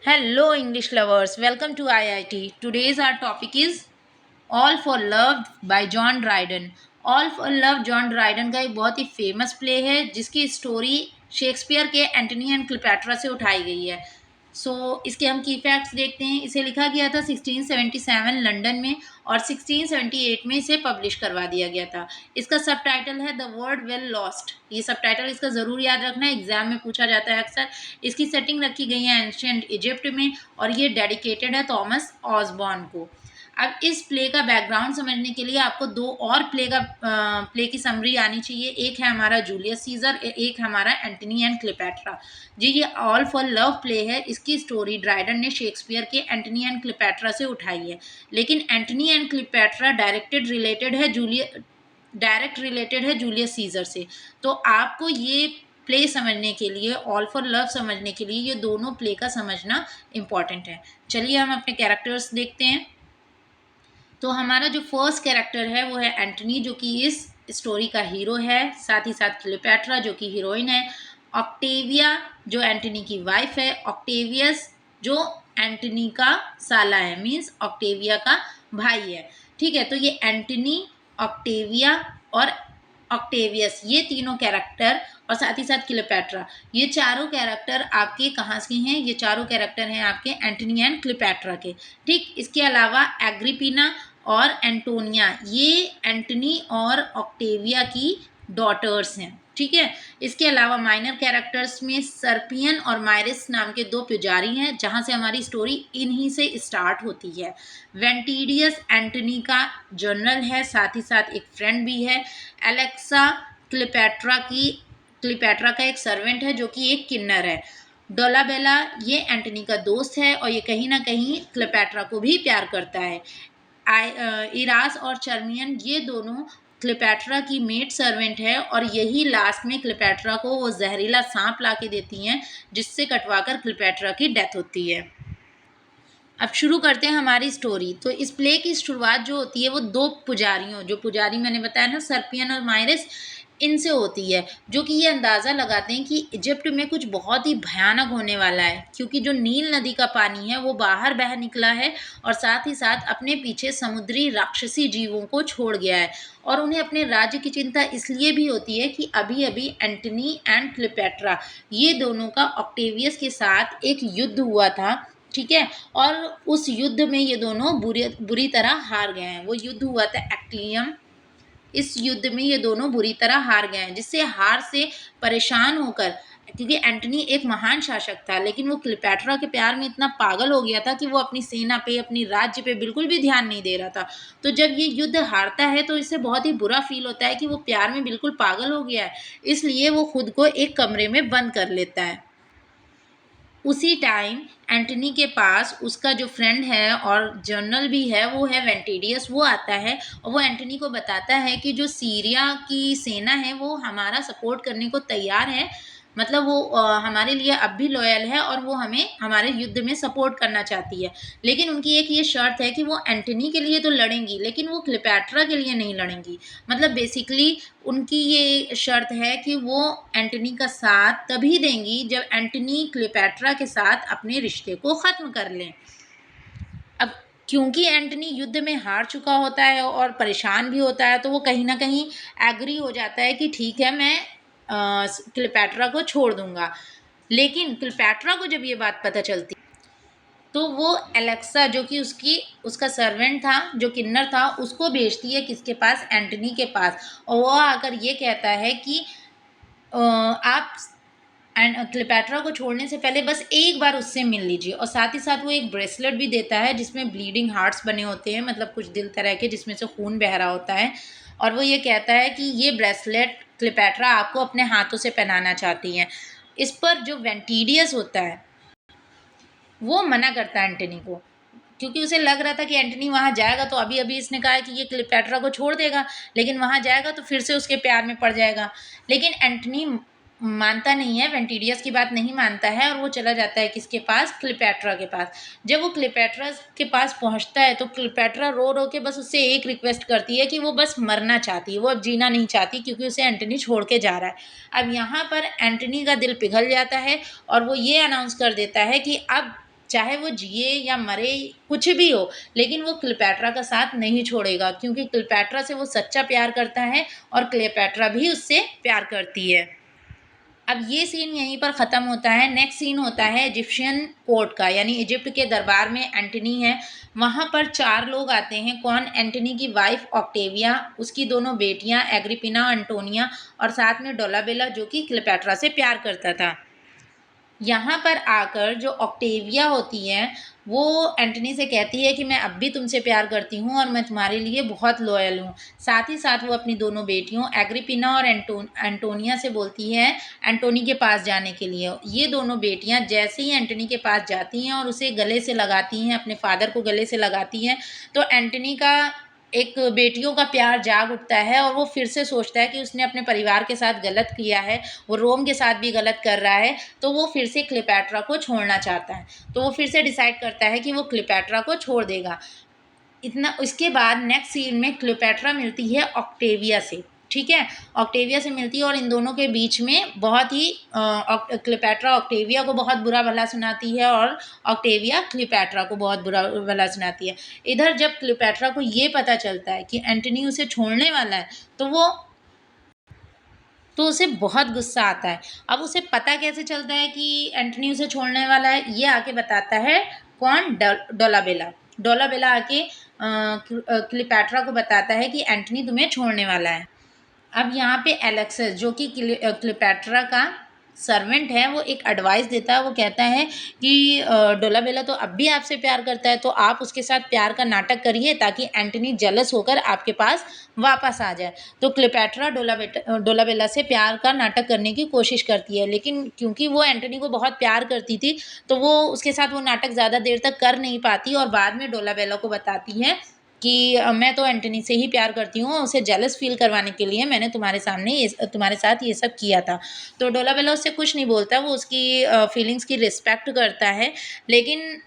Hello, English lovers. Welcome to IIT. Today's our topic is All for Love by John Dryden. All for Love John Dryden का एक बहुत ही famous play है जिसकी story Shakespeare के Antony and Cleopatra से उठाई गई है। इसके हम की फैक्ट्स देखते हैं। इसे लिखा गया था 1677 लंदन में और 1678 में इसे पब्लिश करवा दिया गया था। इसका सब टाइटल है द वर्ल्ड वेल लॉस्ट। ये सब टाइटल इसका ज़रूर याद रखना है, एग्जाम में पूछा जाता है अक्सर। इसकी सेटिंग रखी गई है एंशिएंट इजिप्ट में और ये डेडिकेटेड है थॉमस ऑसबॉर्न को। अब इस प्ले का बैकग्राउंड समझने के लिए आपको दो और प्ले की समरी आनी चाहिए। एक है हमारा जूलियस सीजर, एक हमारा एंटनी एंड क्लियोपेट्रा। जी ये ऑल फॉर लव प्ले है। इसकी स्टोरी ड्राइडन ने शेक्सपियर के एंटनी एंड क्लियोपेट्रा से उठाई है, लेकिन Antony and Cleopatra direct related है जूलियस सीजर से। तो आपको ये प्ले समझने के लिए, ऑल फॉर लव समझने के लिए ये दोनों प्ले का समझना इम्पॉर्टेंट है। चलिए हम अपने कैरेक्टर्स देखते हैं। तो हमारा जो फर्स्ट कैरेक्टर है वो है एंटनी, जो कि इस स्टोरी का हीरो है। साथ ही साथ क्लियोपेट्रा जो कि हीरोइन है। ऑक्टेविया जो एंटनी की वाइफ है। ऑक्टेवियस जो एंटनी का साला है, मीन्स ऑक्टेविया का भाई है। ठीक है, तो ये एंटनी, ऑक्टेविया और ऑक्टेवियस, ये तीनों कैरेक्टर और साथ ही साथ क्लियोपेट्रा, ये चारों कैरेक्टर आपके कहाँ से हैं? ये चारों कैरेक्टर हैं आपके एंटनी एंड क्लियोपेट्रा के। ठीक, इसके अलावा एग्रिपिना और एंटोनिया, ये एंटनी और ऑक्टेविया की डॉटर्स हैं। ठीक है, इसके अलावा माइनर कैरेक्टर्स में सर्पियन और मायरिस नाम के दो पुजारी हैं, जहां से हमारी स्टोरी इन्हीं से स्टार्ट होती है। वेंटिडियस एंटनी का जनरल है, साथ ही साथ एक फ्रेंड भी है। एलेक्सा क्लियोपेट्रा का एक सर्वेंट है जो कि एक किन्नर है। डोलाबेला ये एंटनी का दोस्त है और ये कहीं ना कहीं क्लियोपेट्रा को भी प्यार करता है। इरास और चर्मियन ये दोनों क्लियोपेट्रा की मेड सर्वेंट है और यही लास्ट में क्लियोपेट्रा को वो जहरीला सांप ला के देती हैं, जिससे कटवाकर क्लियोपेट्रा की डेथ होती है। अब शुरू करते हैं हमारी स्टोरी। तो इस प्ले की शुरुआत जो होती है वो दो पुजारियों, जो पुजारी मैंने बताया ना, सर्पियन और मायरिस, इनसे होती है, जो कि ये अंदाज़ा लगाते हैं कि इजिप्ट में कुछ बहुत ही भयानक होने वाला है, क्योंकि जो नील नदी का पानी है वो बाहर बह निकला है और साथ ही साथ अपने पीछे समुद्री राक्षसी जीवों को छोड़ गया है। और उन्हें अपने राज्य की चिंता इसलिए भी होती है कि अभी अभी एंटनी एंड क्लियोपेट्रा ये दोनों का ऑक्टेवियस के साथ एक युद्ध हुआ था। ठीक है, और उस युद्ध में ये दोनों बुरी तरह हार गए हैं। वो युद्ध हुआ था एक्टिलियम। इस युद्ध में ये दोनों बुरी तरह हार गए हैं, जिससे हार से परेशान होकर, क्योंकि एंटनी एक महान शासक था, लेकिन वो क्लियोपेट्रा के प्यार में इतना पागल हो गया था कि वो अपनी सेना पे, अपनी राज्य पे बिल्कुल भी ध्यान नहीं दे रहा था। तो जब ये युद्ध हारता है तो इसे बहुत ही बुरा फील होता है कि वो प्यार में बिल्कुल पागल हो गया है। इसलिए वो खुद को एक कमरे में बंद कर लेता है। उसी टाइम एंटनी के पास उसका जो फ्रेंड है और जनरल भी है, वो है वेंटिडियस। वो आता है और वो एंटनी को बताता है कि जो सीरिया की सेना है वो हमारा सपोर्ट करने को तैयार है, मतलब वो हमारे लिए अब भी लॉयल है और वो हमें हमारे युद्ध में सपोर्ट करना चाहती है। लेकिन उनकी एक ये शर्त है कि वो एंटनी के लिए तो लड़ेंगी, लेकिन वो क्लियोपेट्रा के लिए नहीं लड़ेंगी। मतलब बेसिकली उनकी ये शर्त है कि वो एंटनी का साथ तभी देंगी जब एंटनी क्लियोपेट्रा के साथ अपने रिश्ते को ख़त्म कर लें। अब क्योंकि एंटनी युद्ध में हार चुका होता है और परेशान भी होता है, तो वो कहीं ना कहीं एग्री हो जाता है कि ठीक है, मैं क्लियोपेट्रा को छोड़ दूंगा। लेकिन क्लियोपेट्रा को जब ये बात पता चलती तो वो एलेक्सा, जो कि उसका सर्वेंट था, जो किन्नर था, उसको भेजती है किसके पास? एंटनी के पास। और वो आकर ये कहता है कि आप क्लियोपेट्रा को छोड़ने से पहले बस एक बार उससे मिल लीजिए। और साथ ही साथ वो एक ब्रेसलेट भी देता है जिसमें ब्लीडिंग हार्ट्स बने होते हैं, मतलब कुछ दिल तरह के जिसमें से खून बह रहा होता है। और वो ये कहता है कि ये ब्रेसलेट क्लियोपेट्रा आपको अपने हाथों से पहनाना चाहती हैं। इस पर जो वेंटिडियस होता है वो मना करता है एंटनी को, क्योंकि उसे लग रहा था कि एंटनी वहाँ जाएगा तो अभी अभी इसने कहा कि ये क्लियोपेट्रा को छोड़ देगा, लेकिन वहाँ जाएगा तो फिर से उसके प्यार में पड़ जाएगा। लेकिन एंटनी मानता नहीं है, वेंटिडियस की बात नहीं मानता है और वो चला जाता है किसके पास? क्लियोपेट्रा के पास। जब वो क्लियोपेट्रा के पास पहुँचता है तो क्लियोपेट्रा रो रो के बस उससे एक रिक्वेस्ट करती है कि वो बस मरना चाहती है, वो अब जीना नहीं चाहती, क्योंकि उसे एंटनी छोड़ के जा रहा है। अब यहाँ पर एंटनी का दिल पिघल जाता है और वो ये अनाउंस कर देता है कि अब चाहे वो जिए या मरे, कुछ भी हो, लेकिन वो क्लियोपेट्रा का साथ नहीं छोड़ेगा, क्योंकि क्लियोपेट्रा से वो सच्चा प्यार करता है और क्लियोपेट्रा भी उससे प्यार करती है। अब ये सीन यहीं पर ख़त्म होता है। नेक्स्ट सीन होता है इजिप्शियन कोर्ट का, यानी इजिप्ट के दरबार में एंटनी है। वहाँ पर 4 लोग आते हैं। कौन? एंटनी की वाइफ ऑक्टेविया, उसकी दोनों बेटियाँ एग्रिपिना, अंटोनिया और साथ में डोलाबेला, जो कि क्लियोपेट्रा से प्यार करता था। यहाँ पर आकर जो ऑक्टेविया होती है, वो एंटनी से कहती है कि मैं अब भी तुमसे प्यार करती हूँ और मैं तुम्हारे लिए बहुत लॉयल हूँ। साथ ही साथ वो अपनी दोनों बेटियों एग्रिपिना और एंटोनिया से बोलती है एंटोनी के पास जाने के लिए। ये दोनों बेटियाँ जैसे ही एंटनी के पास जाती हैं और उसे गले से लगाती हैं, अपने फादर को गले से लगाती हैं, तो एंटनी का एक बेटियों का प्यार जाग उठता है और वो फिर से सोचता है कि उसने अपने परिवार के साथ गलत किया है, वो रोम के साथ भी गलत कर रहा है, तो वो फिर से क्लियोपेट्रा को छोड़ना चाहता है। तो वो फिर से डिसाइड करता है कि वो क्लियोपेट्रा को छोड़ देगा। इतना इसके बाद नेक्स्ट सीन में क्लियोपेट्रा मिलती है ऑक्टेविया से, ठीक है? ऑक्टेविया से मिलती है और इन दोनों के बीच में बहुत ही क्लियोपेट्रा ऑक्टेविया को बहुत बुरा भला सुनाती है और ऑक्टेविया क्लियोपेट्रा को बहुत बुरा भला सुनाती है। इधर जब क्लियोपेट्रा को ये पता चलता है कि एंटनी उसे छोड़ने वाला है, तो उसे बहुत गुस्सा आता है। अब उसे पता कैसे चलता है कि एंटनी उसे छोड़ने वाला है? ये आके बताता है कौन? डोलाबेला। डोलाबेला आके क्लियोपेट्रा को बताता है कि एंटनी तुम्हें छोड़ने वाला है। अब यहाँ पे एलेक्सिस, जो कि क्लियोपेट्रा का सर्वेंट है, वो एक एडवाइस देता है। वो कहता है कि डोलाबेला तो अब भी आपसे प्यार करता है, तो आप उसके साथ प्यार का नाटक करिए ताकि एंटनी जेलस होकर आपके पास वापस आ जाए। तो क्लियोपेट्रा डोलाबेला से प्यार का नाटक करने की कोशिश करती है, लेकिन क्योंकि वो एंटनी को बहुत प्यार करती थी, तो वो उसके साथ वो नाटक ज़्यादा देर तक कर नहीं पाती और बाद में डोलाबेला को बताती है कि मैं तो एंटनी से ही प्यार करती हूँ, उसे जेलस फ़ील करवाने के लिए मैंने तुम्हारे साथ ये सब किया था। तो डोलाबेला उससे कुछ नहीं बोलता, वो उसकी फीलिंग्स की रिस्पेक्ट करता है। लेकिन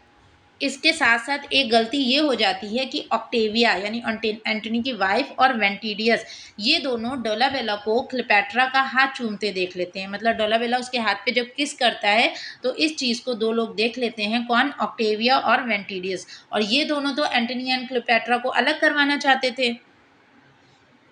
इसके साथ-साथ एक गलती ये हो जाती है कि ऑक्टेविया, यानी एंटनी की वाइफ, और वेंटिडियस, ये दोनों डोलाबेला को क्लियोपेट्रा का हाथ चूमते देख लेते हैं। मतलब डोलाबेला उसके हाथ पे जब किस करता है, तो इस चीज़ को 2 लोग देख लेते हैं। कौन? ऑक्टेविया और वेंटिडियस। और ये दोनों तो एंटनी एंड क्लियोपेट्रा को अलग करवाना चाहते थे।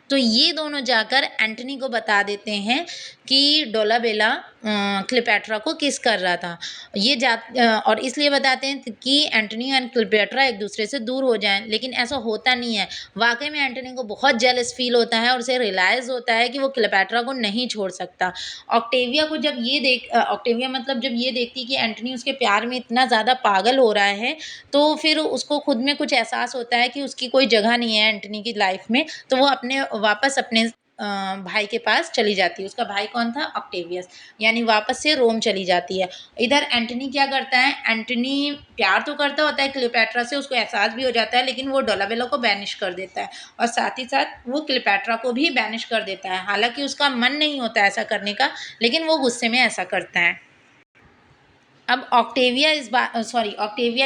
तो ये दोनों जाकर एंटनी को बता देते हैं कि डोलाबेला क्लियोपेट्रा को किस कर रहा था। और इसलिए बताते हैं कि एंटनी एंड क्लियोपेट्रा एक दूसरे से दूर हो जाएं, लेकिन ऐसा होता नहीं है। वाकई में एंटनी को बहुत जेलस फील होता है और उसे रियलाइज़ होता है कि वो क्लियोपेट्रा को नहीं छोड़ सकता। ऑक्टेविया मतलब जब ये देखती है कि एंटनी उसके प्यार में इतना ज़्यादा पागल हो रहा है, तो फिर उसको खुद में कुछ एहसास होता है कि उसकी कोई जगह नहीं है एंटनी की लाइफ में, तो वो वापस अपने भाई के पास चली जाती है। उसका भाई कौन था? ऑक्टेवियस। यानी वापस से रोम चली जाती है। इधर एंटनी क्या करता है? एंटनी प्यार तो करता होता है क्लियोपेट्रा से, उसको एहसास भी हो जाता है, लेकिन वो डोलाबेला को बैनिश कर देता है और साथ ही साथ वो क्लियोपेट्रा को भी बैनिश कर देता है। हालाँकि उसका मन नहीं होता ऐसा करने का, लेकिन वो गुस्से में ऐसा करता है। अब ऑक्टेविया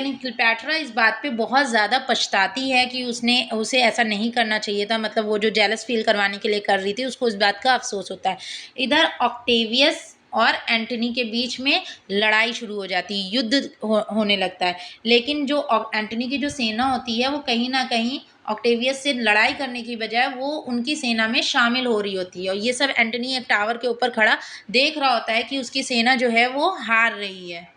नहीं, क्लियोपेट्रा इस बात पे बहुत ज़्यादा पछताती है कि उसने उसे ऐसा नहीं करना चाहिए था। मतलब वो जो जेलस फ़ील करवाने के लिए कर रही थी, उसको इस बात का अफ़सोस होता है। इधर ऑक्टेवियस और एंटनी के बीच में लड़ाई शुरू हो जाती है, युद्ध होने लगता है। लेकिन जो एंटनी की जो सेना होती है, वो कहीं न कहीं ऑक्टेवियस से लड़ाई करने की बजाय वो उनकी सेना में शामिल हो रही होती है और ये सब एंटनी एक टावर के ऊपर खड़ा देख रहा होता है कि उसकी सेना जो है वो हार रही है।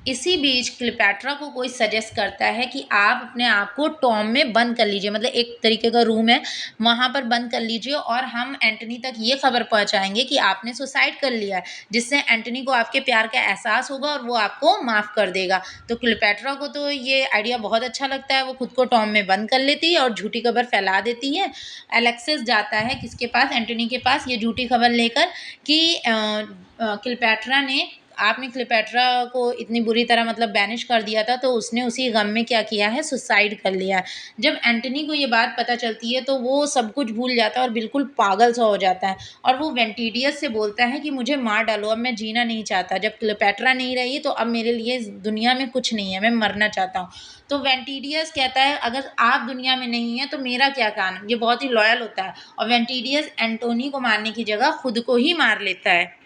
इसी बीच क्लियोपेट्रा को कोई सजेस्ट करता है कि आप अपने आप को टॉम में बंद कर लीजिए, मतलब एक तरीके का रूम है, वहाँ पर बंद कर लीजिए और हम एंटनी तक ये खबर पहुँचाएँगे कि आपने सुसाइड कर लिया है, जिससे एंटनी को आपके प्यार का एहसास होगा और वो आपको माफ़ कर देगा। तो क्लियोपेट्रा को तो ये आइडिया बहुत अच्छा लगता है, वो खुद को टॉम में बंद कर लेती है और झूठी खबर फैला देती है। एलेक्सिस जाता है किसके पास? एंटनी के पास, ये झूठी खबर लेकर कि क्लियोपेट्रा ने आपने क्लियोपेट्रा को इतनी बुरी तरह मतलब बैनिश कर दिया था, तो उसने उसी गम में क्या किया है? सुसाइड कर लिया है। जब एंटनी को ये बात पता चलती है, तो वो सब कुछ भूल जाता है और बिल्कुल पागल सा हो जाता है और वो वेंटिडियस से बोलता है कि मुझे मार डालो, अब मैं जीना नहीं चाहता। जब क्लियोपेट्रा नहीं रही, तो अब मेरे लिए इस दुनिया में कुछ नहीं है, मैं मरना चाहता हूँ। तो वेंटिडियस कहता है, अगर आप दुनिया में नहीं हैं, तो मेरा क्या काम? ये बहुत ही लॉयल होता है और वेंटिडियस एंटोनी को मारने की जगह खुद को ही मार लेता है।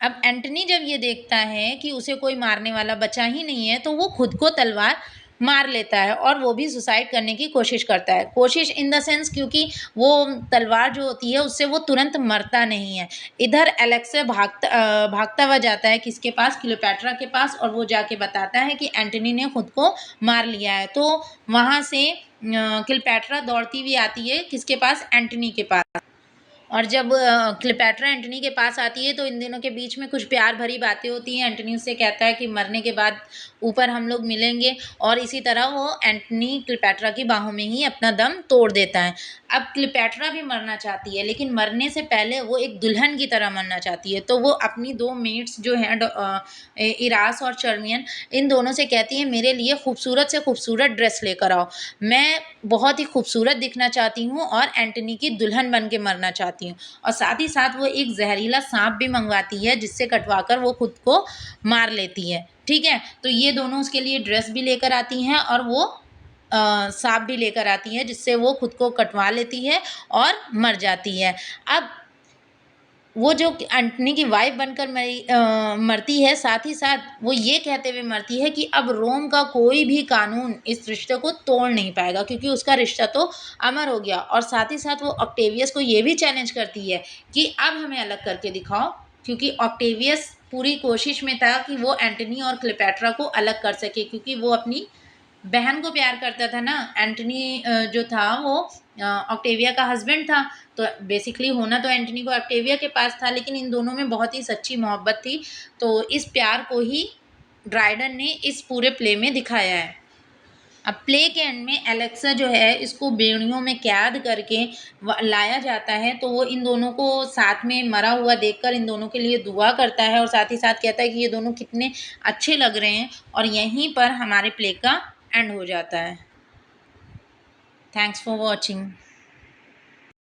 अब एंटनी जब ये देखता है कि उसे कोई मारने वाला बचा ही नहीं है, तो वो खुद को तलवार मार लेता है और वो भी सुसाइड करने की कोशिश करता है। कोशिश इन द सेंस, क्योंकि वो तलवार जो होती है उससे वो तुरंत मरता नहीं है। इधर एलेक्स भागता हुआ जाता है किसके पास? क्लियोपैट्रा के पास, और वो जाके बताता है कि एंटनी ने खुद को मार लिया है। तो वहाँ से क्लियोपैट्रा दौड़ती हुई आती है किसके पास? एंटनी के पास। और जब क्लियोपैट्रा एंटनी के पास आती है तो इन दोनों के बीच में कुछ प्यार भरी बातें होती हैं। एंटनी उससे कहता है कि मरने के बाद ऊपर हम लोग मिलेंगे, और इसी तरह वो एंटनी क्लियोपैट्रा की बाहों में ही अपना दम तोड़ देता है। अब क्लियोपैट्रा भी मरना चाहती है, लेकिन मरने से पहले वो एक दुल्हन की तरह मरना चाहती है। तो वो अपनी 2 मेट्स जो हैं इरास और चर्मियन, इन दोनों से कहती है मेरे लिए खूबसूरत से खूबसूरत ड्रेस लेकर आओ। मैं बहुत ही खूबसूरत दिखना चाहती हूँ और एंटनी की दुल्हन बन के मरना चाहती हूँ। और साथ ही साथ वो एक जहरीला सांप भी मंगवाती है जिससे कटवाकर वो खुद को मार लेती है। ठीक है? तो ये दोनों उसके लिए ड्रेस भी लेकर आती हैं और वो सांप भी लेकर आती हैं जिससे वो खुद को कटवा लेती है और मर जाती है। अब वो जो एंटनी की वाइफ बनकर मरती है, साथ ही साथ वो ये कहते हुए मरती है कि अब रोम का कोई भी कानून इस रिश्ते को तोड़ नहीं पाएगा, क्योंकि उसका रिश्ता तो अमर हो गया। और साथ ही साथ वो ऑक्टेवियस को ये भी चैलेंज करती है कि अब हमें अलग करके दिखाओ, क्योंकि ऑक्टेवियस पूरी कोशिश में था कि वो एंटनी और क्लियोपैट्रा को अलग कर सके, क्योंकि वो अपनी बहन को प्यार करता था ना। एंटनी जो था वो ऑक्टेविया का हस्बैंड था, तो बेसिकली होना तो एंटनी को ऑक्टेविया के पास था, लेकिन इन दोनों में बहुत ही सच्ची मोहब्बत थी। तो इस प्यार को ही ड्राइडन ने इस पूरे प्ले में दिखाया है। अब प्ले के एंड में एलेक्सा जो है इसको बेड़ियों में कैद करके लाया जाता है, तो वो इन दोनों को साथ में मरा हुआ देखकर इन दोनों के लिए दुआ करता है और साथ ही साथ कहता है कि ये दोनों कितने अच्छे लग रहे हैं। और यहीं पर हमारे प्ले का एंड हो जाता है। Thanks for watching.